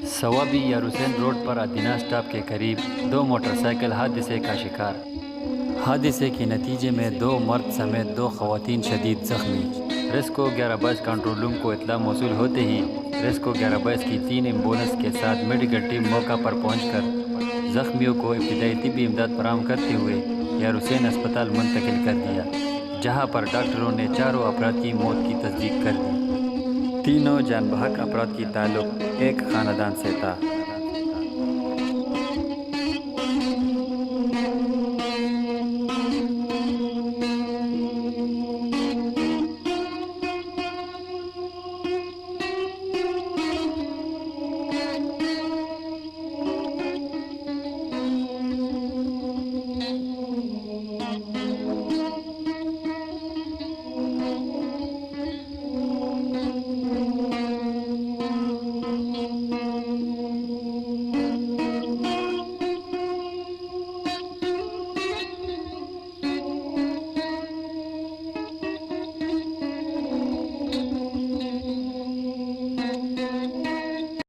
सवाबी या हुसैन रोड पर अदीना स्टॉप के करीब दो मोटरसाइकिल हादसे का शिकार। हादसे के नतीजे में दो मर्द समेत दो खवातीन शदीद जख्मी। रेस्को 11 कंट्रोल रूम को इत्तला मौसूल होते ही रेस्को 11 की 3 एम्बुलेंस के साथ मेडिकल टीम मौका पर पहुंचकर जख्मियों को इब्तदाई तिब्बी इमदाद फराहम करते हुए यार हुसैन अस्पताल मुंतकिल कर दिया, जहां पर डॉक्टरों ने चारों अफराद की मौत की तस्दीक कर दी। तीनों जान बहक अफराद की ताल्लुक एक ख़ानदान से था।